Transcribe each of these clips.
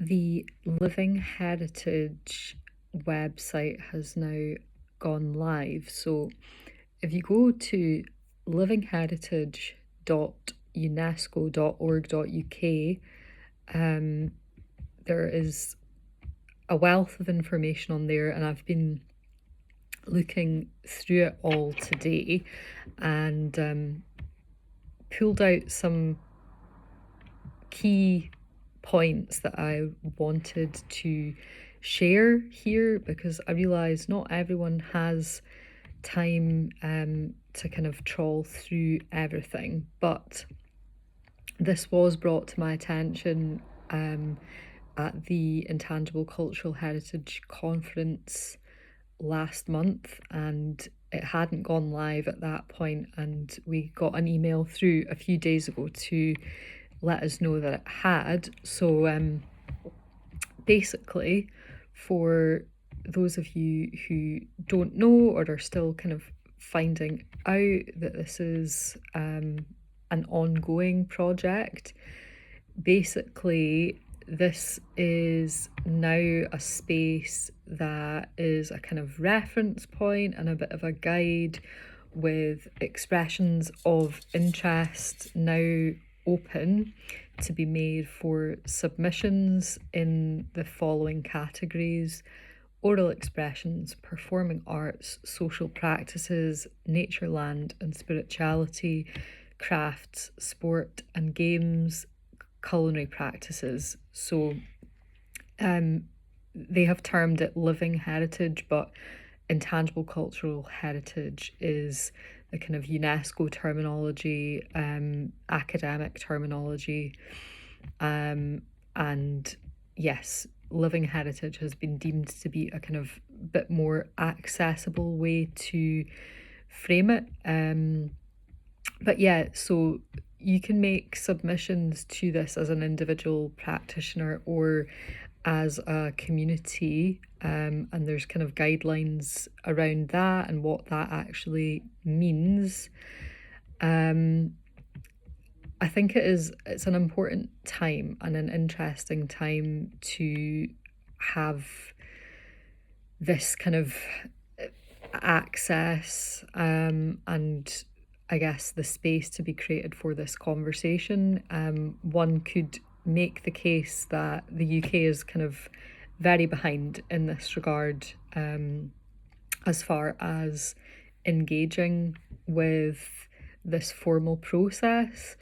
The Living Heritage website has now gone live. So if you go to livingheritage.unesco.org.uk, there is a wealth of information on there, and I've been looking through it all today and pulled out some key points that I wanted to share here, because I realise not everyone has time to kind of trawl through everything. But this was brought to my attention at the Intangible Cultural Heritage Conference last month, and it hadn't gone live at that point, and we got an email through a few days ago to let us know that it had. So basically, for those of you who don't know or are still kind of finding out that this is an ongoing project, basically this is now a space that is a kind of reference point and a bit of a guide, with expressions of interest now open to be made for submissions in the following categories: oral expressions, performing arts, social practices, nature, land and spirituality, crafts, sport and games, culinary practices. So they have termed it living heritage, but intangible cultural heritage is the kind of UNESCO terminology, academic terminology. And yes, living heritage has been deemed to be a kind of bit more accessible way to frame it. But yeah, so you can make submissions to this as an individual practitioner or as a community, and there's kind of guidelines around that and what that actually means. I think it's an important time and an interesting time to have this kind of access, and I guess the space to be created for this conversation. One could make the case that the UK is kind of very behind in this regard, as far as engaging with this formal process.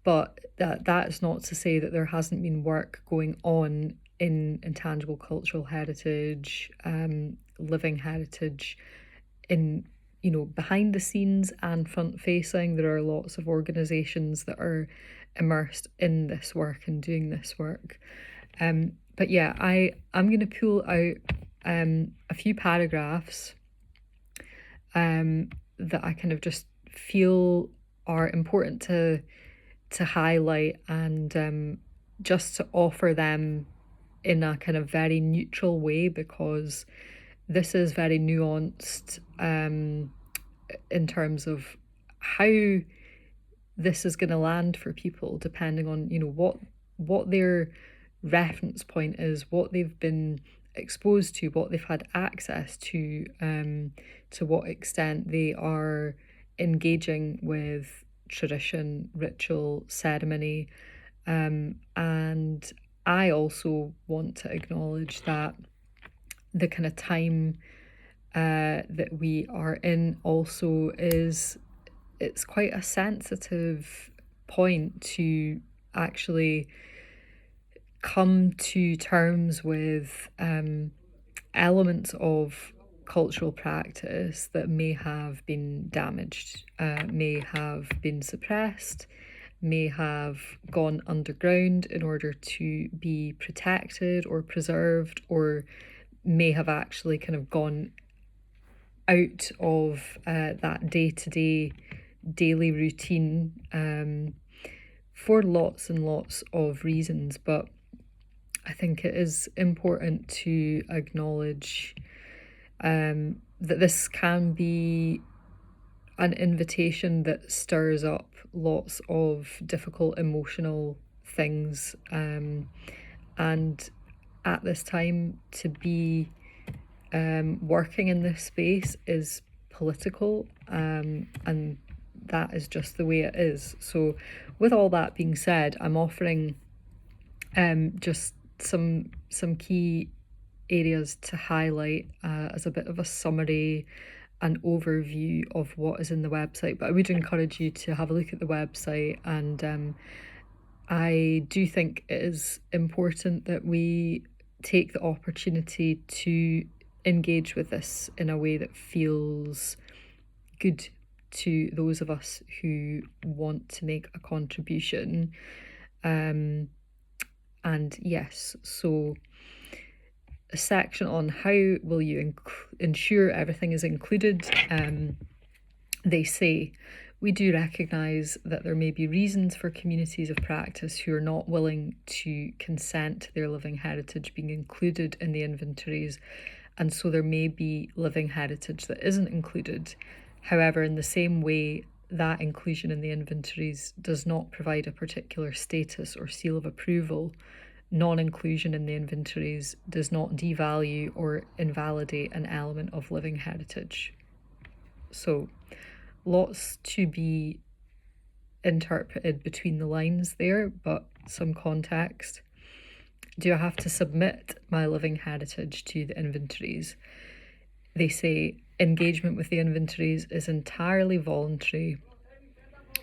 But that's not to say that there hasn't been work going on in intangible cultural heritage, living heritage, in behind the scenes and front facing. There are lots of organisations that are immersed in this work and doing this work. But yeah, I'm going to pull out a few paragraphs that I kind of just feel are important to highlight, and just to offer them in a kind of very neutral way, because this is very nuanced in terms of how this is going to land for people, depending on what their reference point is, what they've been exposed to, what they've had access to what extent they are engaging with tradition, ritual, ceremony. And I also want to acknowledge that the kind of time that we are in also it's quite a sensitive point to actually come to terms with elements of cultural practice that may have been damaged, may have been suppressed, may have gone underground in order to be protected or preserved, or may have actually kind of gone out of that day-to-day daily routine, for lots and lots of reasons. But I think it is important to acknowledge that this can be an invitation that stirs up lots of difficult emotional things, And at this time, to be working in this space is political, and that is just the way it is. So, with all that being said, I'm offering just some key areas to highlight as a bit of a summary and overview of what is in the website. But I would encourage you to have a look at the website, and I do think it is important that we take the opportunity to engage with this in a way that feels good to those of us who want to make a contribution. And yes, so a section on how will you ensure everything is included. They say, we do recognise that there may be reasons for communities of practice who are not willing to consent to their living heritage being included in the inventories, and so there may be living heritage that isn't included. However, in the same way, that inclusion in the inventories does not provide a particular status or seal of approval. Non-inclusion in the inventories does not devalue or invalidate an element of living heritage. So, lots to be interpreted between the lines there, but some context. Do I have to submit my living heritage to the inventories? They say engagement with the inventories is entirely voluntary.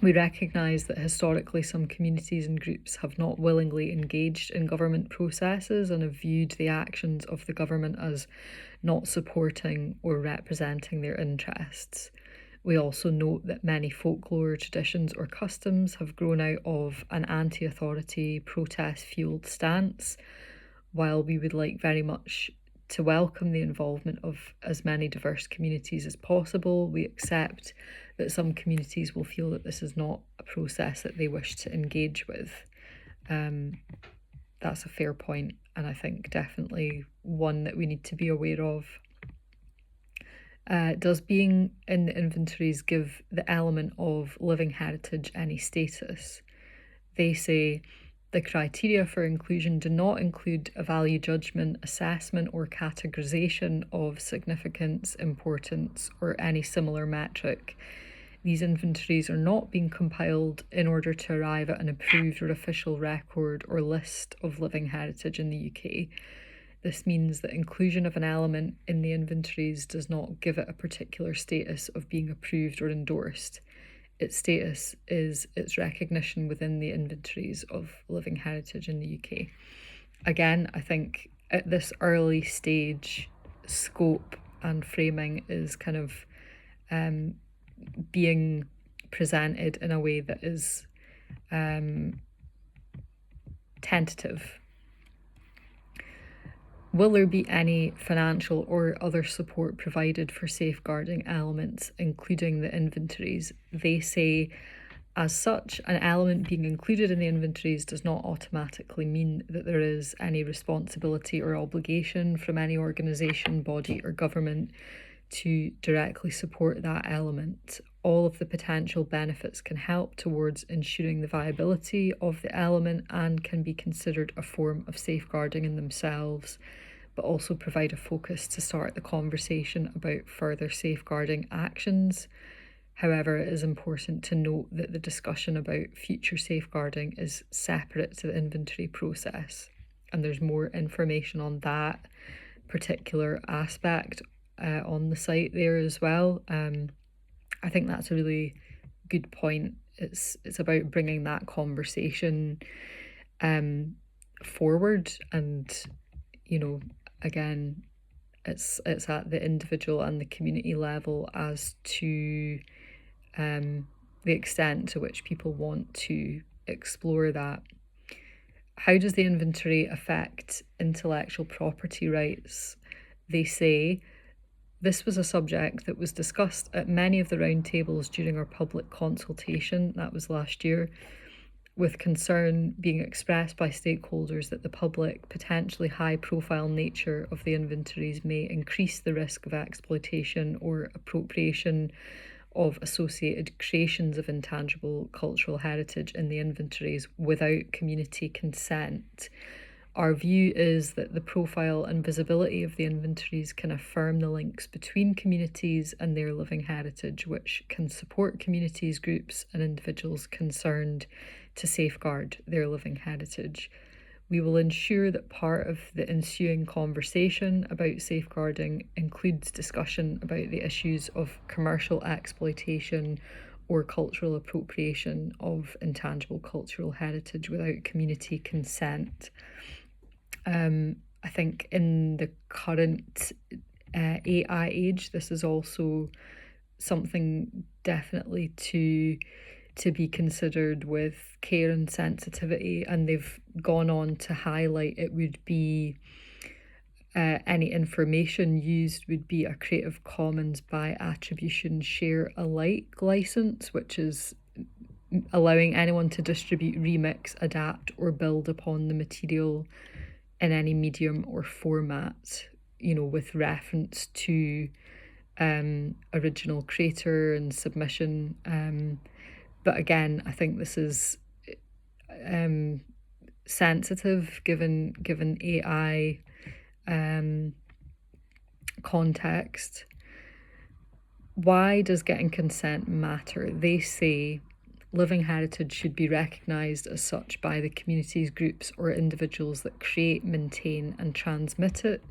We recognise that historically some communities and groups have not willingly engaged in government processes and have viewed the actions of the government as not supporting or representing their interests. We also note that many folklore, traditions or customs have grown out of an anti-authority, protest-fueled stance. While we would like very much to welcome the involvement of as many diverse communities as possible, we accept that some communities will feel that this is not a process that they wish to engage with. That's a fair point, and I think definitely one that we need to be aware of. Does being in the inventories give the element of living heritage any status? They say the criteria for inclusion do not include a value judgment, assessment, or categorization of significance, importance, or any similar metric. These inventories are not being compiled in order to arrive at an approved or official record or list of living heritage in the UK. This means that inclusion of an element in the inventories does not give it a particular status of being approved or endorsed. Its status is its recognition within the inventories of living heritage in the UK. Again, I think at this early stage, scope and framing is kind of being presented in a way that is tentative. Will there be any financial or other support provided for safeguarding elements, including the inventories? They say, as such, an element being included in the inventories does not automatically mean that there is any responsibility or obligation from any organisation, body or government to directly support that element. All of the potential benefits can help towards ensuring the viability of the element and can be considered a form of safeguarding in themselves, but also provide a focus to start the conversation about further safeguarding actions. However, it is important to note that the discussion about future safeguarding is separate to the inventory process, and there's more information on that particular aspect on the site there as well. I think that's a really good point. It's about bringing that conversation forward, and again, it's at the individual and the community level as to the extent to which people want to explore that. How does the inventory affect intellectual property rights? They say, this was a subject that was discussed at many of the roundtables during our public consultation, that was last year, with concern being expressed by stakeholders that the public, potentially high-profile nature of the inventories may increase the risk of exploitation or appropriation of associated creations of intangible cultural heritage in the inventories without community consent. Our view is that the profile and visibility of the inventories can affirm the links between communities and their living heritage, which can support communities, groups, and individuals concerned to safeguard their living heritage. We will ensure that part of the ensuing conversation about safeguarding includes discussion about the issues of commercial exploitation or cultural appropriation of intangible cultural heritage without community consent. I think in the current AI age, this is also something definitely to be considered with care and sensitivity, and they've gone on to highlight it would be any information used would be a Creative Commons by attribution share alike license, which is allowing anyone to distribute, remix, adapt, or build upon the material in any medium or format, with reference to original creator and submission. But again, I think this is sensitive given AI context. Why does getting consent matter? They say living heritage should be recognised as such by the communities, groups, or individuals that create, maintain, and transmit it.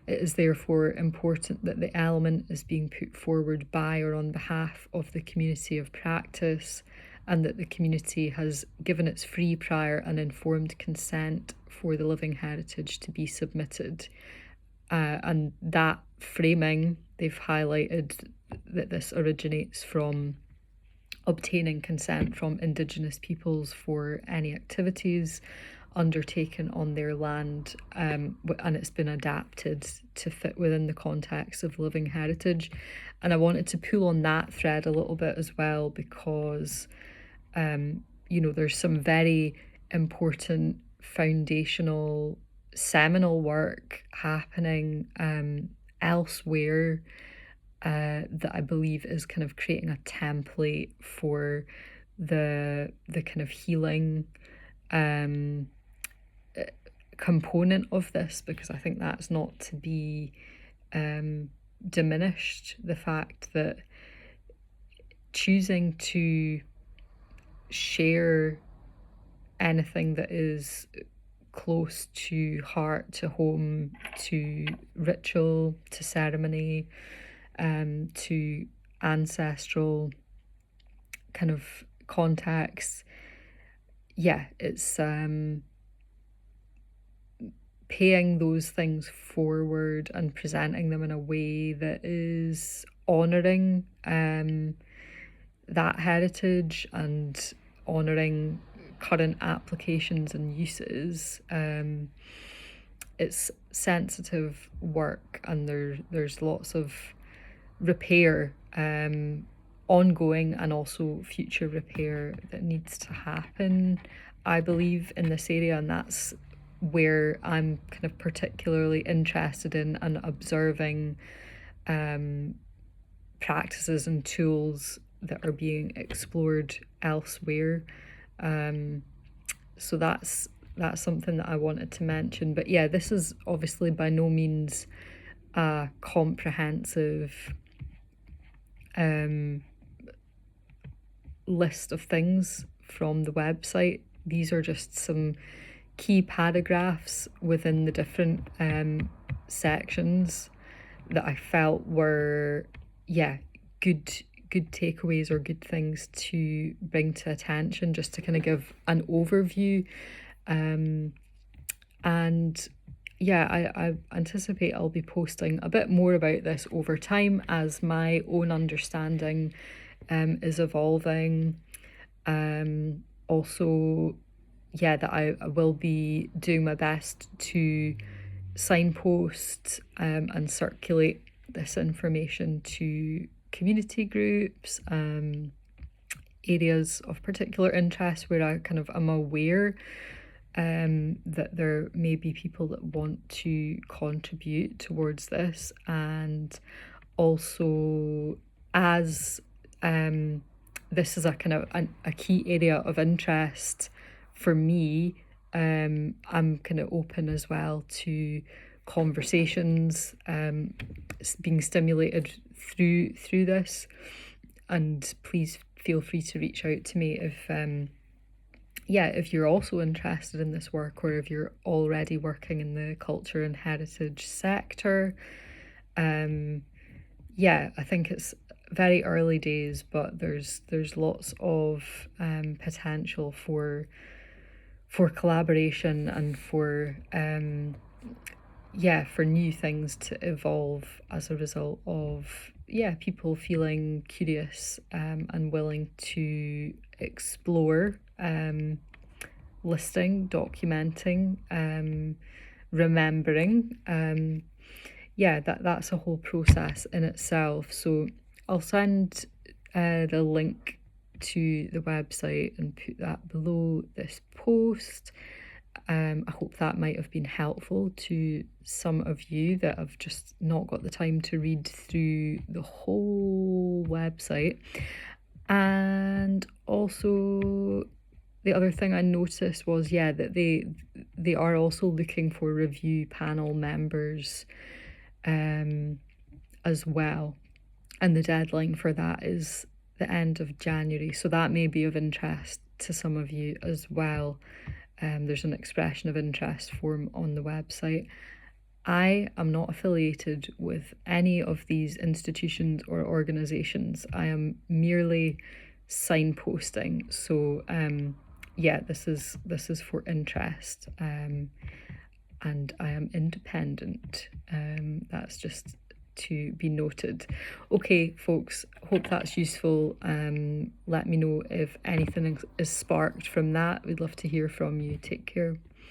It is therefore important that the element is being put forward by or on behalf of the community of practice, and that the community has given its free, prior, and informed consent for the living heritage to be submitted. And that framing, they've highlighted that this originates from obtaining consent from Indigenous peoples for any activities undertaken on their land, and it's been adapted to fit within the context of living heritage. And I wanted to pull on that thread a little bit as well, because there's some very important foundational seminal work happening elsewhere that I believe is kind of creating a template for the kind of healing component of this, because I think that's not to be diminished. The fact that choosing to share anything that is close to heart, to home, to ritual, to ceremony, to ancestral kind of context, it's paying those things forward and presenting them in a way that is honouring that heritage and honouring current applications and uses. It's sensitive work, and there's lots of repair, ongoing and also future repair that needs to happen, I believe, in this area, and that's where I'm kind of particularly interested in and observing practices and tools that are being explored elsewhere. So that's something that I wanted to mention. But yeah, this is obviously by no means a comprehensive list of things from the website. These are just some key paragraphs within the different sections that I felt were good takeaways or good things to bring to attention, just to kind of give an overview. And I anticipate I'll be posting a bit more about this over time as my own understanding is evolving. Also, that I will be doing my best to signpost and circulate this information to community groups, areas of particular interest where I kind of am aware that there may be people that want to contribute towards this. And also, as this is a kind of a key area of interest for me, I'm kind of open as well to conversations being stimulated through this, and please feel free to reach out to me if if you're also interested in this work, or if you're already working in the culture and heritage sector. I think it's very early days, but there's lots of potential for collaboration and for new things to evolve as a result of people feeling curious and willing to explore, listing, documenting, remembering. That's a whole process in itself. So I'll send the link to the website and put that below this post. I hope that might have been helpful to some of you that have just not got the time to read through the whole website. And also, the other thing I noticed was that they are also looking for review panel members as well, and the deadline for that is the end of January, so that may be of interest to some of you as well. There's an expression of interest form on the website. I am not affiliated with any of these institutions or organisations. I am merely signposting. So this is for interest, and I am independent. That's just to be noted. Okay, folks, hope that's useful. Let me know if anything is sparked from that. We'd love to hear from you. Take care.